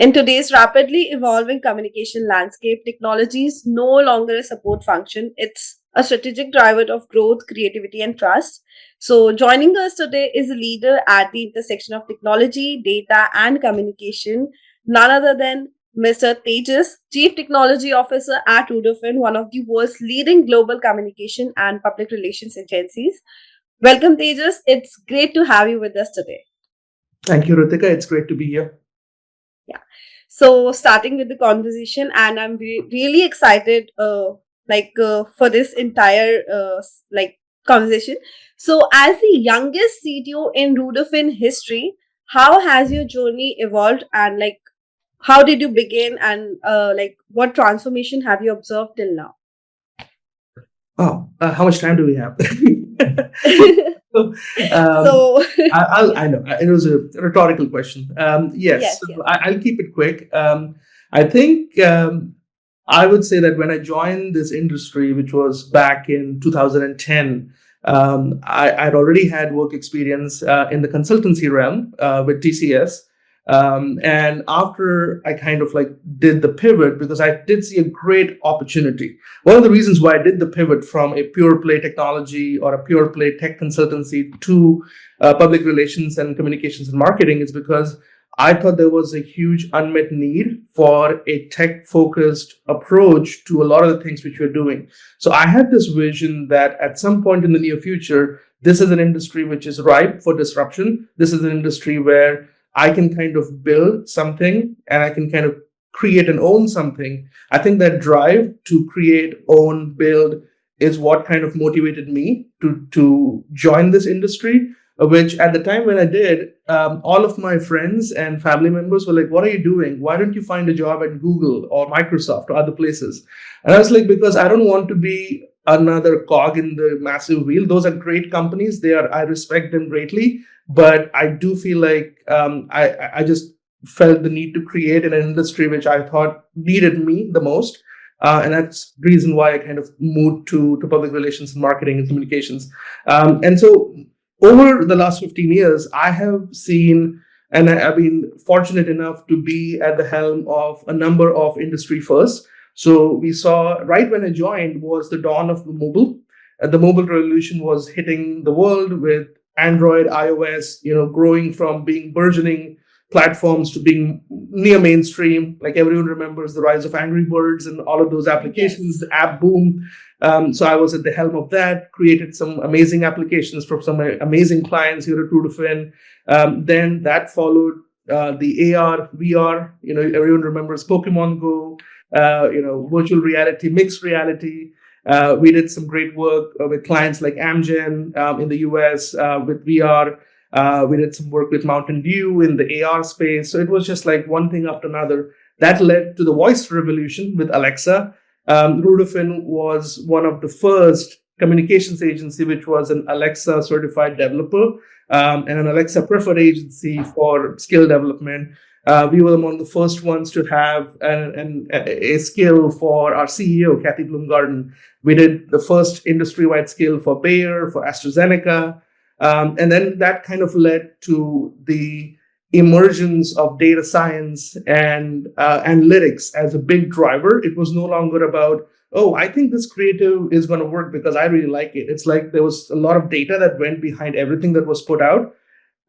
In today's rapidly evolving communication landscape, technology is no longer a support function. It's a strategic driver of growth, creativity, and trust. So, joining us today is a leader at the intersection of technology, data, and communication, none other than Mr. Tejas, Chief Technology Officer at Rudofin, one of the world's leading global communication and public relations agencies. Welcome, Tejas. It's great to have you with us today. Thank you, Ritika. It's great to be here. Yeah. So starting with the conversation, and I'm really excited, for this entire conversation. So, as the youngest CTO in Rudolphin history, how has your journey evolved, and how did you begin, and what transformation have you observed till now? Oh, how much time do we have? So, So, I know it was a rhetorical question. Yes, yes, so yes, I'll keep it quick. I think I would say that when I joined this industry, which was back in 2010, I'd already had work experience in the consultancy realm with TCS. And after I kind of like did the pivot, because I did see a great opportunity. One of the reasons why I did the pivot from a pure play technology or a pure play tech consultancy to public relations and communications and marketing is because I thought there was a huge unmet need for a tech focused approach to a lot of the things which we're doing. So I had this vision that at some point in the near future, this is an industry which is ripe for disruption. This is an industry where I can kind of build something and I can kind of create and own something. I think that drive to create, own, build is what kind of motivated me to join this industry. Which at the time when I did, all of my friends and family members were like, "What are you doing? Why don't you find a job at Google or Microsoft or other places?" And I was like, "Because I don't want to be another cog in the massive wheel. Those are great companies. I respect them greatly, but I do feel like I just felt the need to create an industry which I thought needed me the most. And that's the reason why I kind of moved to public relations and marketing and communications. And so over the last 15 years, I have seen, and I've been fortunate enough to be at the helm of a number of industry firsts. So we saw right when I joined was the dawn of the mobile. The mobile revolution was hitting the world with Android, iOS, growing from being burgeoning platforms to being near mainstream. Like everyone remembers the rise of Angry Birds and all of those applications, yes, the app boom. So I was at the helm of that, created some amazing applications for some amazing clients here at Rudofin. Then that followed the AR, VR. Everyone remembers Pokemon Go. Virtual reality, mixed reality. We did some great work with clients like Amgen in the US with VR. We did some work with Mountain Dew in the AR space. So it was just like one thing after another. That led to the voice revolution with Alexa. Rudofin was one of the first communications agency which was an Alexa certified developer and an Alexa preferred agency for skill development. We were among the first ones to have a skill for our CEO, Kathy Bloomgarden. We did the first industry-wide skill for Bayer, for AstraZeneca. And then that kind of led to the emergence of data science and analytics as a big driver. It was no longer about, oh, I think this creative is going to work because I really like it. It's like there was a lot of data that went behind everything that was put out.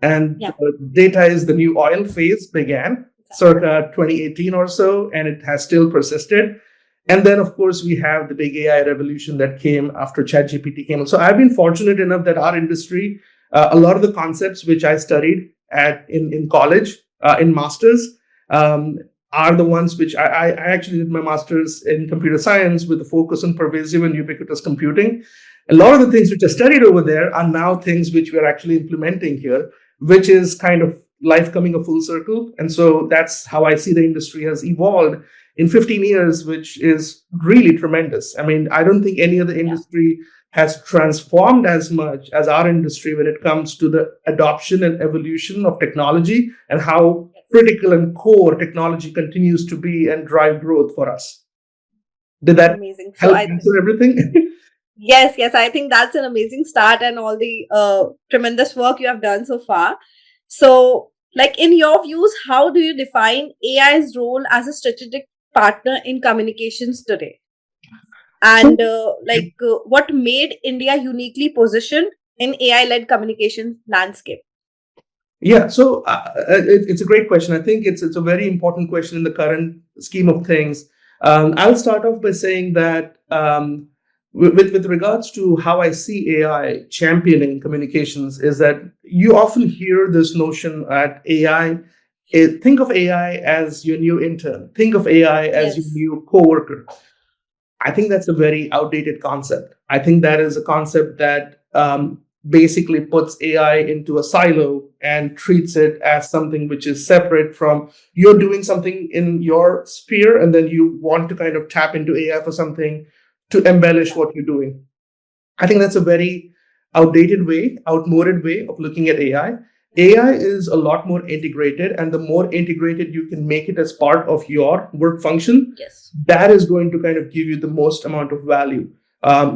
And yeah, data is the new oil phase began circa 2018 or so, and it has still persisted. And then, of course, we have the big AI revolution that came after ChatGPT came. So I've been fortunate enough that our industry, a lot of the concepts which I studied in college, in masters, are the ones which I actually did my master's in computer science with a focus on pervasive and ubiquitous computing. A lot of the things which I studied over there are now things which we're actually implementing here, which is kind of life coming a full circle. And so that's how I see the industry has evolved in 15 years, which is really tremendous. I mean, I don't think any other industry has transformed as much as our industry when it comes to the adoption and evolution of technology and how critical and core technology continues to be and drive growth for us. Did that amazing. So help I answer everything? Yes, yes, I think that's an amazing start and all the tremendous work you have done so far. So, Like, in your views, how do you define AI's role as a strategic partner in communications today? So, And what made India uniquely positioned in AI led communication landscape? yeah, so it's a great question. I think it's a very important question in the current scheme of things. I'll start off by saying that with regards to how I see AI championing communications, is that you often hear this notion that AI. Think of AI as your new intern. Think of AI as your Yes. new coworker. I think that's a very outdated concept. I think that is a concept that basically puts AI into a silo and treats it as something which is separate from you're doing something in your sphere, and then you want to kind of tap into AI for something to embellish what you're doing. I think that's a very outmoded way of looking at AI. AI is a lot more integrated, and the more integrated you can make it as part of your work function, Yes. that is going to kind of give you the most amount of value.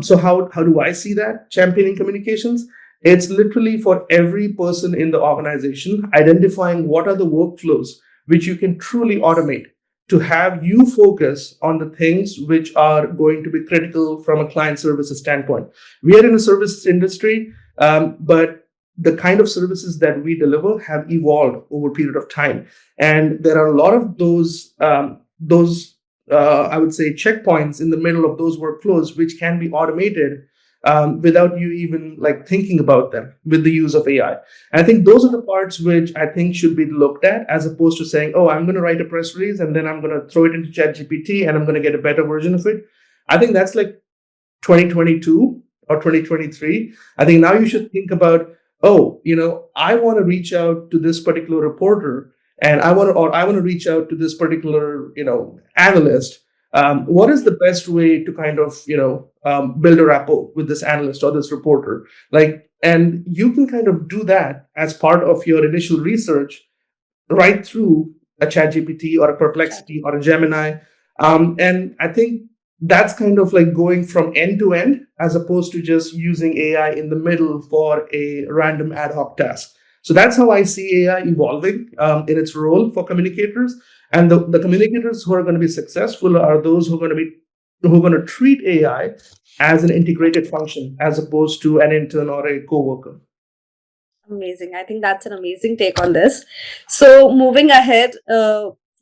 So how do I see that championing communications? It's literally for every person in the organization identifying what are the workflows which you can truly automate to have you focus on the things which are going to be critical from a client services standpoint. We are in a services industry, but the kind of services that we deliver have evolved over a period of time, and there are a lot of those I would say checkpoints in the middle of those workflows which can be automated without you even like thinking about them with the use of AI. And I think those are the parts which I think should be looked at, as opposed to saying, "Oh, I'm going to write a press release and then I'm going to throw it into ChatGPT and I'm going to get a better version of it." I think that's like 2022 or 2023. I think now you should think about, oh, I want to reach out to this particular reporter, and I want to reach out to this particular, analyst. What is the best way to kind of, build a rapport with this analyst or this reporter? Like, and you can kind of do that as part of your initial research right through a chat GPT or a Chat. perplexity or a Gemini. And I think that's kind of like going from end to end as opposed to just using AI in the middle for a random ad hoc task. So that's how I see AI evolving in its role for communicators. And the communicators who are going to be successful are those who are going to treat AI as an integrated function as opposed to an intern or a coworker. Amazing. I think that's an amazing take on this. So, moving ahead,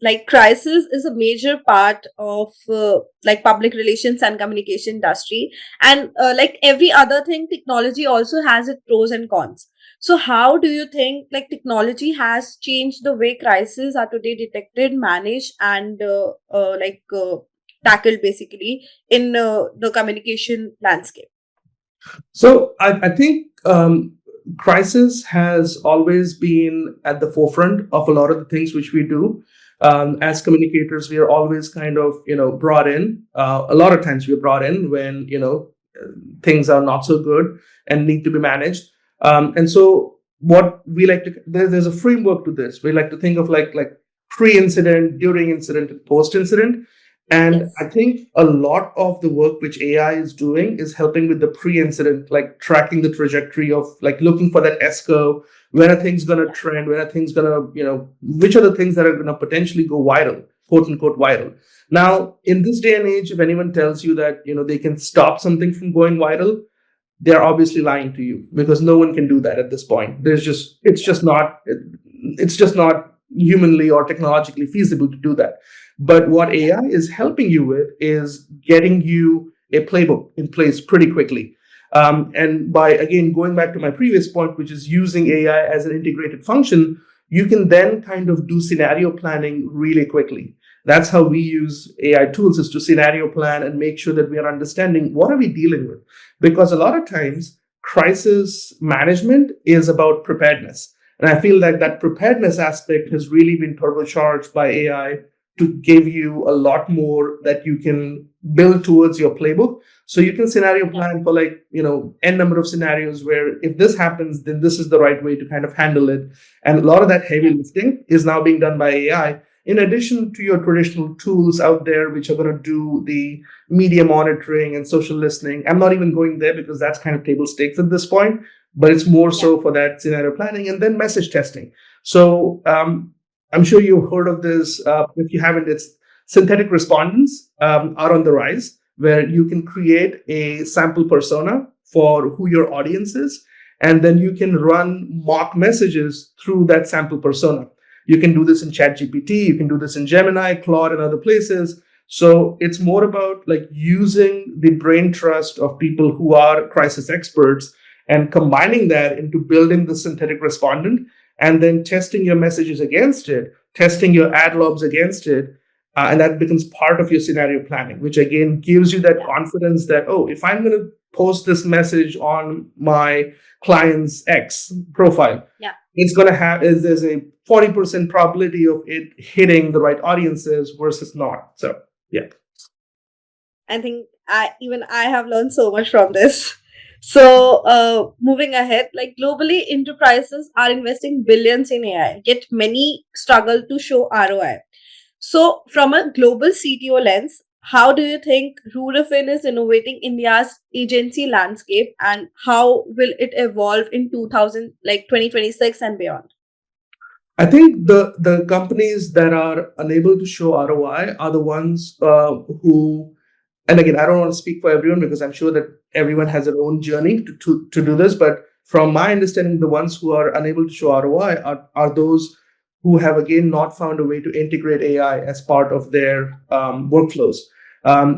like crisis is a major part of like public relations and communication industry, and like every other thing, technology also has its pros and cons. So, how do you think like technology has changed the way crises are today detected, managed, and tackled basically in the communication landscape? So I think crisis has always been at the forefront of a lot of the things which we do. As communicators, we are always kind of brought in. A lot of times we are brought in when things are not so good and need to be managed. And so what we like to there's a framework to this. We like to think of like pre-incident, during incident, and post-incident. And I Yes. think a lot of the work which AI is doing is helping with the pre-incident, like tracking the trajectory of like looking for that S curve. When are things going to trend? When are things going to, which are the things that are going to potentially go viral, quote unquote viral. Now, in this day and age, if anyone tells you that, they can stop something from going viral, they're obviously lying to you, because no one can do that at this point. It's just not humanly or technologically feasible to do that. But what AI is helping you with is getting you a playbook in place pretty quickly. And by again going back to my previous point, which is using AI as an integrated function, you can then kind of do scenario planning really quickly. That's how we use AI tools, is to scenario plan and make sure that we are understanding what are we dealing with. Because a lot of times crisis management is about preparedness. And I feel like that preparedness aspect has really been turbocharged by AI to give you a lot more that you can build towards your playbook. So you can scenario plan for like, n number of scenarios where if this happens, then this is the right way to kind of handle it. And a lot of that heavy lifting is now being done by AI, in addition to your traditional tools out there, which are going to do the media monitoring and social listening. I'm not even going there because that's kind of table stakes at this point. but it's more so for that scenario planning and then message testing. So I'm sure you've heard of this. If you haven't, it's synthetic respondents are on the rise, where you can create a sample persona for who your audience is, and then you can run mock messages through that sample persona. You can do this in ChatGPT, you can do this in Gemini, Claude, and other places. So it's more about like using the brain trust of people who are crisis experts and combining that into building the synthetic respondent and then testing your messages against it, testing your ad lobs against it. And that becomes part of your scenario planning, which again gives you that confidence that, oh, if I'm going to post this message on my client's X profile, it's going to have, there's a 40% probability of it hitting the right audiences versus not. So, yeah. I think I have learned so much from this. So, moving ahead, like globally, enterprises are investing billions in AI, yet many struggle to show ROI. So, from a global CTO lens, how do you think Rudafin is innovating India's agency landscape, and how will it evolve in 2026 and beyond? I think the companies that are unable to show ROI are the ones who, and again, I don't want to speak for everyone because I'm sure that everyone has their own journey to do this. But from my understanding, the ones who are unable to show ROI are those who have, again, not found a way to integrate AI as part of their workflows.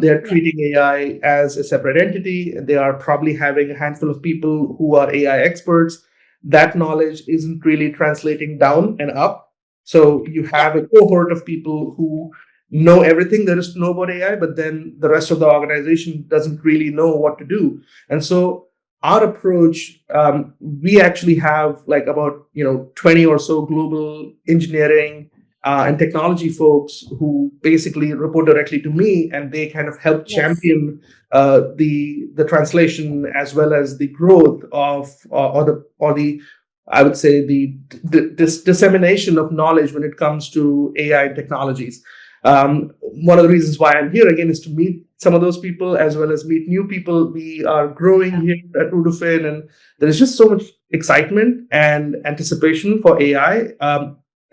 They're treating AI as a separate entity. They are probably having a handful of people who are AI experts. That knowledge isn't really translating down and up. So you have a cohort of people who know everything there is to know about AI, but then the rest of the organization doesn't really know what to do. And so our approach, we actually have like about 20 or so global engineering and technology folks who basically report directly to me, and they kind of help champion the translation as well as the growth of or the I would say the dissemination of knowledge when it comes to AI technologies. One of the reasons why I'm here again is to meet some of those people as well as meet new people. We are growing here at Rudafin, and there's just so much excitement and anticipation for AI,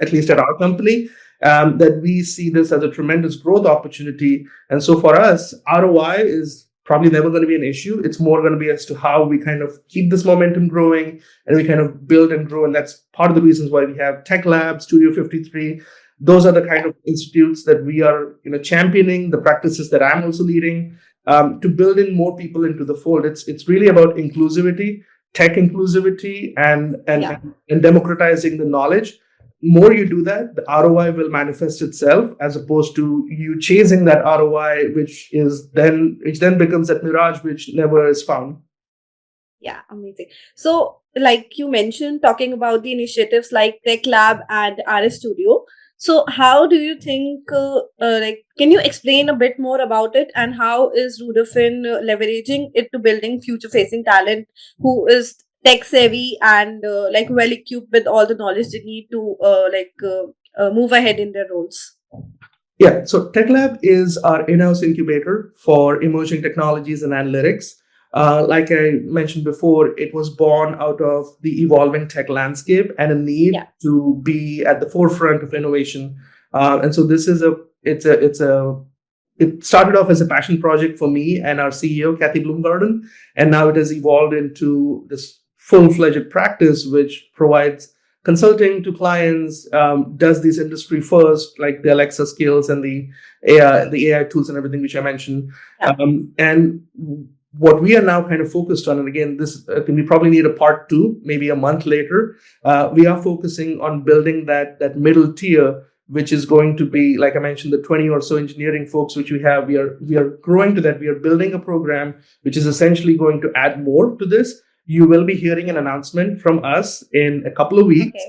at least at our company, that we see this as a tremendous growth opportunity. And so for us, ROI is probably never going to be an issue. It's more going to be as to how we kind of keep this momentum growing and we kind of build and grow. And that's part of the reasons why we have Tech Lab, Studio 53. Those are the kind of institutes that we are championing, the practices that I'm also leading, to build in more people into the fold. It's really about inclusivity, tech inclusivity, and democratizing the knowledge. More you do that, the ROI will manifest itself, as opposed to you chasing that ROI, which then becomes that mirage which never is found. Yeah, amazing. So, like you mentioned, talking about the initiatives like Tech Lab and RS Studio. So, how do you think, can you explain a bit more about it, and how is Rudafin leveraging it to building future facing talent who is tech savvy and well equipped with all the knowledge they need to move ahead in their roles? Yeah, so Tech Lab is our in-house incubator for emerging technologies and analytics. Like I mentioned before, it was born out of the evolving tech landscape and a need to be at the forefront of innovation. And so this is it started off as a passion project for me and our CEO, Kathy Bloomgarden, and now it has evolved into this full-fledged practice, which provides consulting to clients, does this industry first, like the Alexa skills and the AI tools and everything which I mentioned. And what we are now kind of focused on, and again, this we probably need a part two, maybe a month later. We are focusing on building that middle tier, which is going to be, like I mentioned, the 20 or so engineering folks which we have. We are growing to that. We are building a program which is essentially going to add more to this. You will be hearing an announcement from us in a couple of weeks,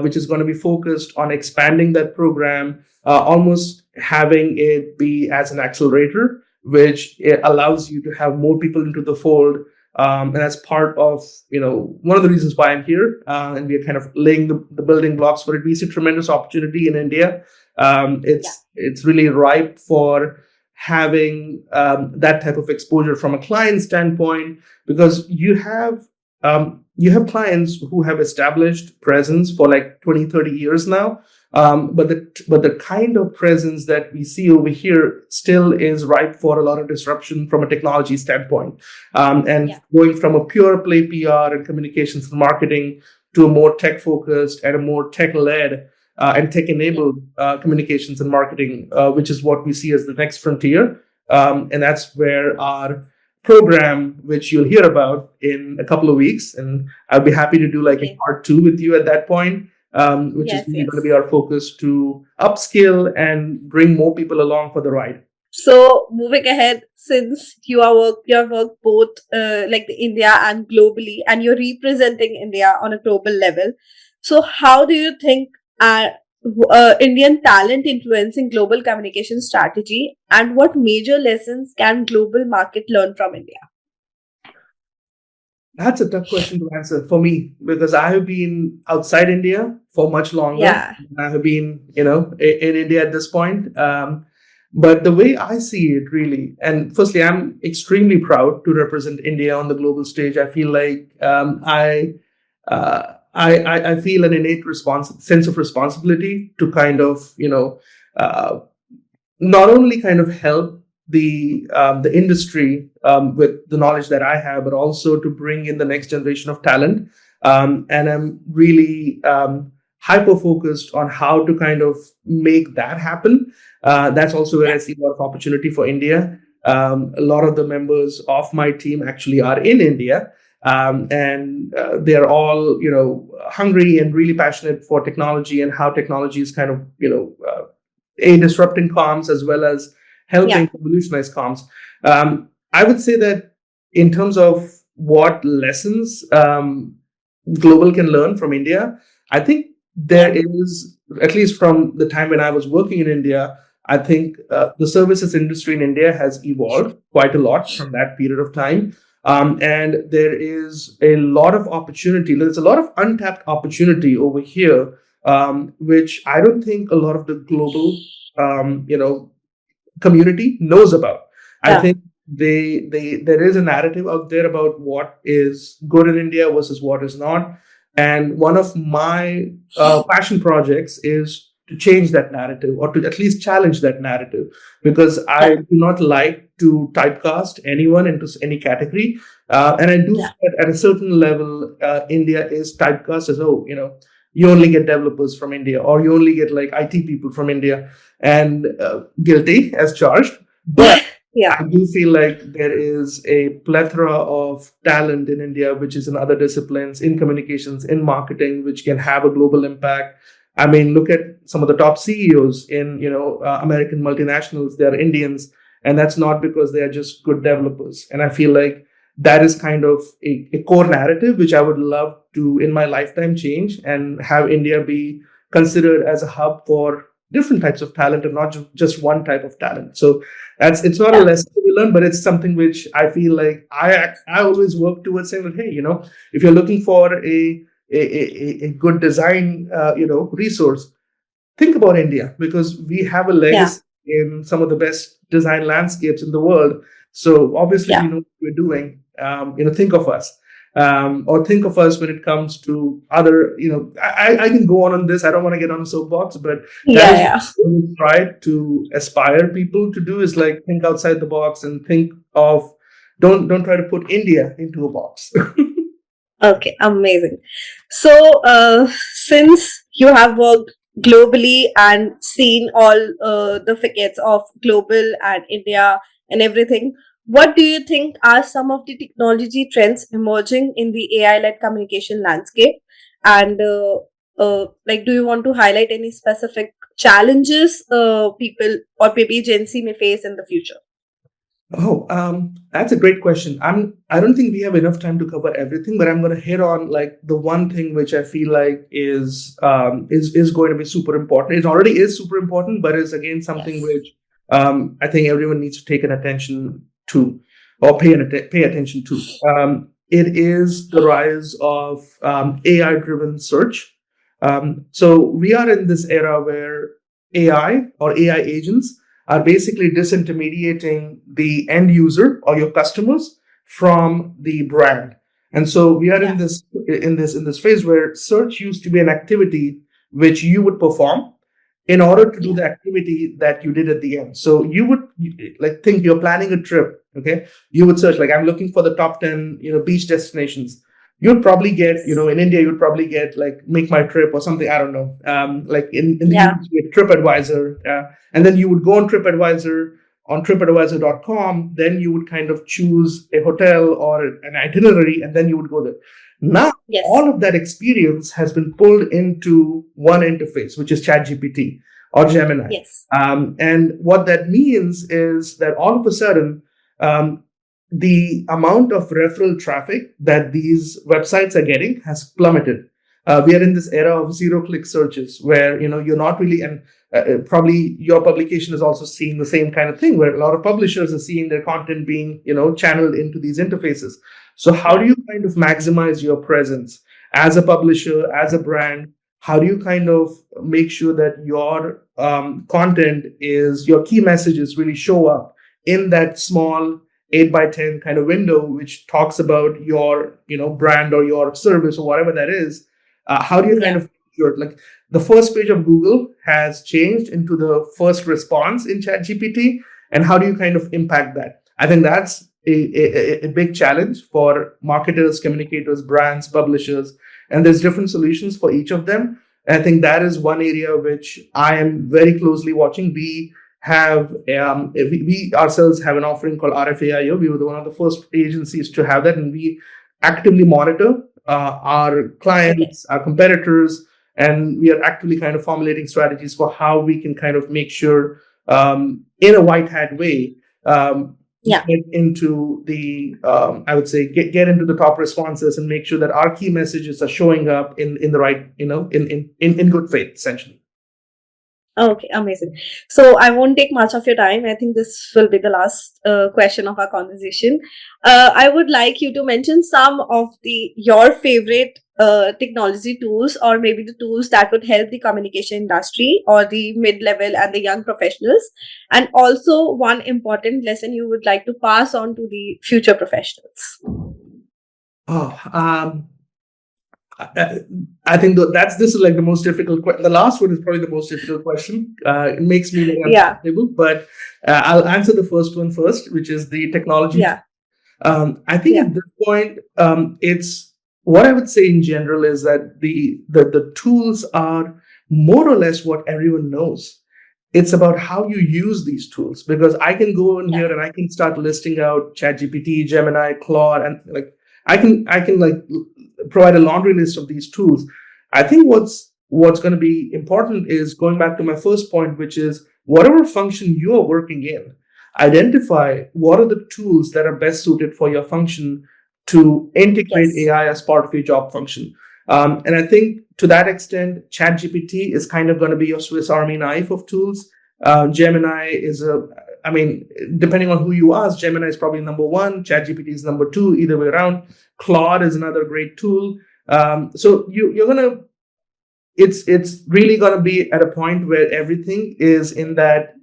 which is going to be focused on expanding that program, almost having it be as an accelerator, which it allows you to have more people into the fold. And that's part of, one of the reasons why I'm here. And we are kind of laying the building blocks for it. We see tremendous opportunity in India. It's really ripe for having that type of exposure from a client standpoint, because you have you have clients who have established presence for like 20, 30 years now. But the kind of presence that we see over here still is ripe for a lot of disruption from a technology standpoint. And Yeah. going from a pure play PR and communications and marketing to a more tech focused and a more tech led and tech Yeah. enabled communications and marketing, which is what we see as the next frontier. And that's where our program, which you'll hear about in a couple of weeks, and I'll be happy to do like a Okay. part two with you at that point, which is Yes, really going to be yes. our focus to upskill and bring more people along for the ride. So moving ahead, since you have worked both like the India and globally, and you're representing India on a global level. So how do you think uh, Indian talent influencing global communication strategy, and what major lessons can global market learn from India? That's a tough question to answer for me because I have been outside India for much longer. Yeah, I have been, in India at this point. But the way I see it, really, and firstly, I'm extremely proud to represent India on the global stage. I feel like I feel an innate sense of responsibility to kind of, uh, not only kind of help the industry with the knowledge that I have, but also to bring in the next generation of talent. And I'm really hyper focused on how to kind of make that happen. That's also where I yeah, see a lot of opportunity for India. A lot of the members of my team actually are in India. And they are all, hungry and really passionate for technology and how technology is kind of, disrupting comms as well as helping yeah, revolutionize comms. I would say that in terms of what lessons global can learn from India, I think there yeah, is, at least from the time when I was working in India, I think the services industry in India has evolved quite a lot from that period of time. And there is a lot of opportunity. There's a lot of untapped opportunity over here, which I don't think a lot of the global, community knows about. I yeah, think they there is a narrative out there about what is good in India versus what is not. And one of my passion projects is to change that narrative or to at least challenge that narrative because I yeah, do not like to typecast anyone into any category. And I do yeah, feel that at a certain level, India is typecast as, oh, you only get developers from India or you only get like IT people from India and guilty as charged. But yeah, I do feel like there is a plethora of talent in India, which is in other disciplines, in communications, in marketing, which can have a global impact. I mean, look at some of the top CEOs in American multinationals. They are Indians, and that's not because they are just good developers. And I feel like that is kind of a core narrative which I would love to, in my lifetime, change and have India be considered as a hub for different types of talent and not just one type of talent. So it's not a yeah, lesson we learn, but it's something which I feel like I always work towards saying that, hey, if you're looking for a good design resource, think about India because we have a yeah, legacy in some of the best design landscapes in the world. So obviously we yeah, know what we're doing. Think of us. Or think of us when it comes to other, I can go on this. I don't want to get on a soapbox, but that yeah, is yeah. what we try to aspire people to do is like think outside the box and think of, don't try to put India into a box. Okay, amazing. So, since you have worked globally and seen all the facets of global and India and everything, what do you think are some of the technology trends emerging in the AI-led communication landscape? And like, do you want to highlight any specific challenges people or maybe Gen Z may face in the future? Oh, that's a great question. I don't think we have enough time to cover everything, but I'm going to hit on like the one thing which I feel like is going to be super important. It already is super important, but is again something Yes. which I think everyone needs to take an attention to or pay attention to. It is the rise of AI driven search. So we are in this era where AI or AI agents are basically disintermediating the end user or your customers from the brand. And so we are Yeah. in this phase where search used to be an activity which you would perform in order to do Yeah. the activity that you did at the end. So you would like think you're planning a trip, okay? You would search like I'm looking for the top 10, beach destinations. You'd probably get, Yes. in India, you'd probably get like Make My Trip or something. I don't know. Like in the Yeah. US, you get TripAdvisor, and then you would go on TripAdvisor on tripadvisor.com. Then you would kind of choose a hotel or an itinerary, and then you would go there. Now Yes. all of that experience has been pulled into one interface, which is ChatGPT or Gemini. Yes. And what that means is that all of a sudden, um, the amount of referral traffic that these websites are getting has plummeted. We are in this era of zero-click searches where you're not really, and probably your publication is also seeing the same kind of thing, where a lot of publishers are seeing their content being channeled into these interfaces. So how do Yeah. you kind of maximize your presence as a publisher, as a brand? How do you kind of make sure that your content is your key messages really show up in that small 8 by 10 kind of window which talks about your brand or your service or whatever that is? How do you kind Yeah. of sure like the first page of Google has changed into the first response in ChatGPT, and how do you kind of impact that? I think that's a big challenge for marketers, communicators, brands, publishers, and there's different solutions for each of them. And I think that is one area which I am very closely watching. We ourselves have an offering called RFAIO. We were one of the first agencies to have that, and we actively monitor our Okay. clients, our competitors, and we are actively kind of formulating strategies for how we can kind of make sure, in a white hat way, Yeah. get into the I would say get into the top responses and make sure that our key messages are showing up in the right, in good faith, essentially. Okay, amazing. So I won't take much of your time. I think this will be the last question of our conversation. I would like you to mention some of the your favorite technology tools, or maybe the tools that would help the communication industry or the mid-level and the young professionals, and also one important lesson you would like to pass on to the future professionals. Oh, I, I think that's this is like the most difficult question. The last one is probably the most difficult question. It makes me very Yeah. uncomfortable, but I'll answer the first one first, which is the technology. Yeah. I think Yeah. at this point, it's what I would say in general is that the tools are more or less what everyone knows. It's about how you use these tools, because I can go in Yeah. here and I can start listing out ChatGPT, Gemini, Claude, and like I can like provide a laundry list of these tools. I think what's going to be important is going back to my first point, which is whatever function you are working in, identify what are the tools that are best suited for your function to integrate Yes. AI as part of your job function. And I think to that extent, ChatGPT is kind of going to be your Swiss Army knife of tools. Gemini is I mean, depending on who you ask, Gemini is probably number one, ChatGPT is number two, either way around. Claude is another great tool. So you're gonna it's really going to be at a point where everything is in that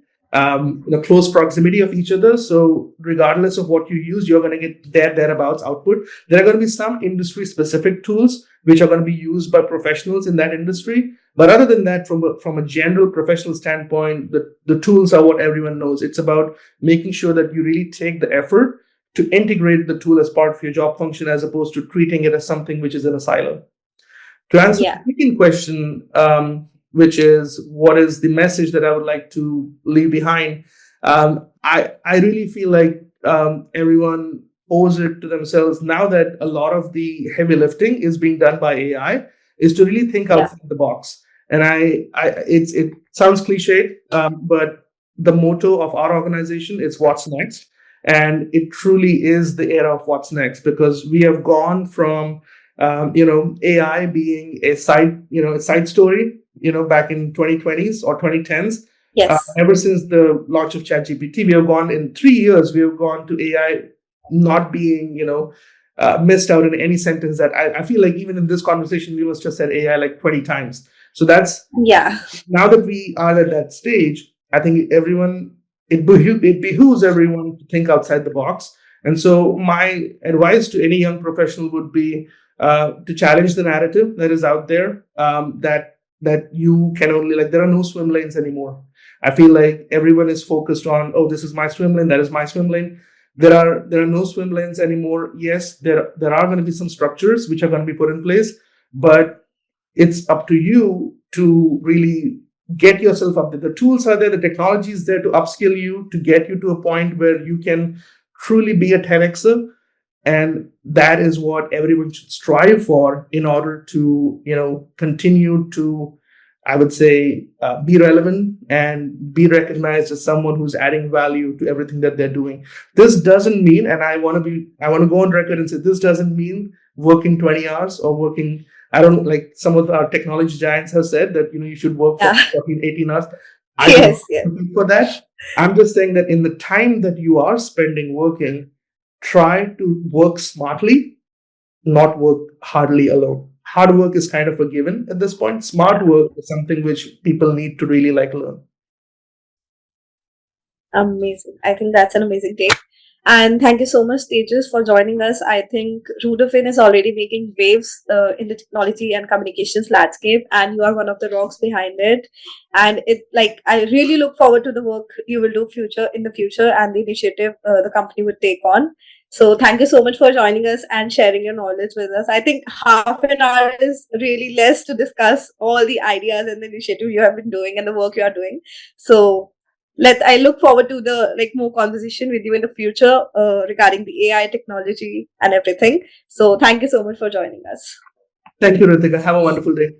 close proximity of each other. So regardless of what you use, you're going to get thereabouts output. There are going to be some industry specific tools which are going to be used by professionals in that industry. But other than that, from a general professional standpoint, the tools are what everyone knows. It's about making sure that you really take the effort to integrate the tool as part of your job function, as opposed to treating it as something which is in a silo. To answer Yeah. the second question, which is what is the message that I would like to leave behind, I really feel like everyone owes it to themselves now that a lot of the heavy lifting is being done by AI, is to really think Yeah. outside the box. And it sounds cliched, but the motto of our organization is "What's next," and it truly is the era of what's next, because we have gone from AI being a side story, back in 2020s or 2010s. Yes. Ever since the launch of ChatGPT, we have gone in 3 years. We have gone to AI not being, missed out in any sentence. That I feel like even in this conversation, we must have said AI like 20 times. So that's Yeah. now that we are at that stage. I think it behooves everyone to think outside the box And so my advice to any young professional would be to challenge the narrative that is out there, that you can only, like, there are no swim lanes anymore. I feel like everyone is focused on, oh, this is my swim lane, that is my swim lane. There are no swim lanes anymore. Yes, there are going to be some structures which are going to be put in place, but it's up to you to really get yourself up there. The tools are there, the technology is there to upskill you, to get you to a point where you can truly be a 10xer. And that is what everyone should strive for in order to, continue to, I would say, be relevant and be recognized as someone who's adding value to everything that they're doing. This doesn't mean, and I want to go on record and say, this doesn't mean working 20 hours or working, I don't know, like some of our technology giants have said that, you should work for Yeah. 14, 18 hours. I do not Yes, yes. compete for that. I'm just saying that in the time that you are spending working, try to work smartly, not work hardly alone. Hard work is kind of a given at this point. Smart work is something which people need to really like learn. Amazing. I think that's an amazing take. And thank you so much, Tejas, for joining us. I think Rudafin is already making waves in the technology and communications landscape, and you are one of the rocks behind it. And I really look forward to the work you will do in the future and the initiative the company would take on. So thank you so much for joining us and sharing your knowledge with us. I think half an hour is really less to discuss all the ideas and the initiative you have been doing and the work you are doing. So let I look forward to the more conversation with you in the future regarding the AI technology and everything. So thank you so much for joining us. Thank you, Ritika. Have a wonderful day.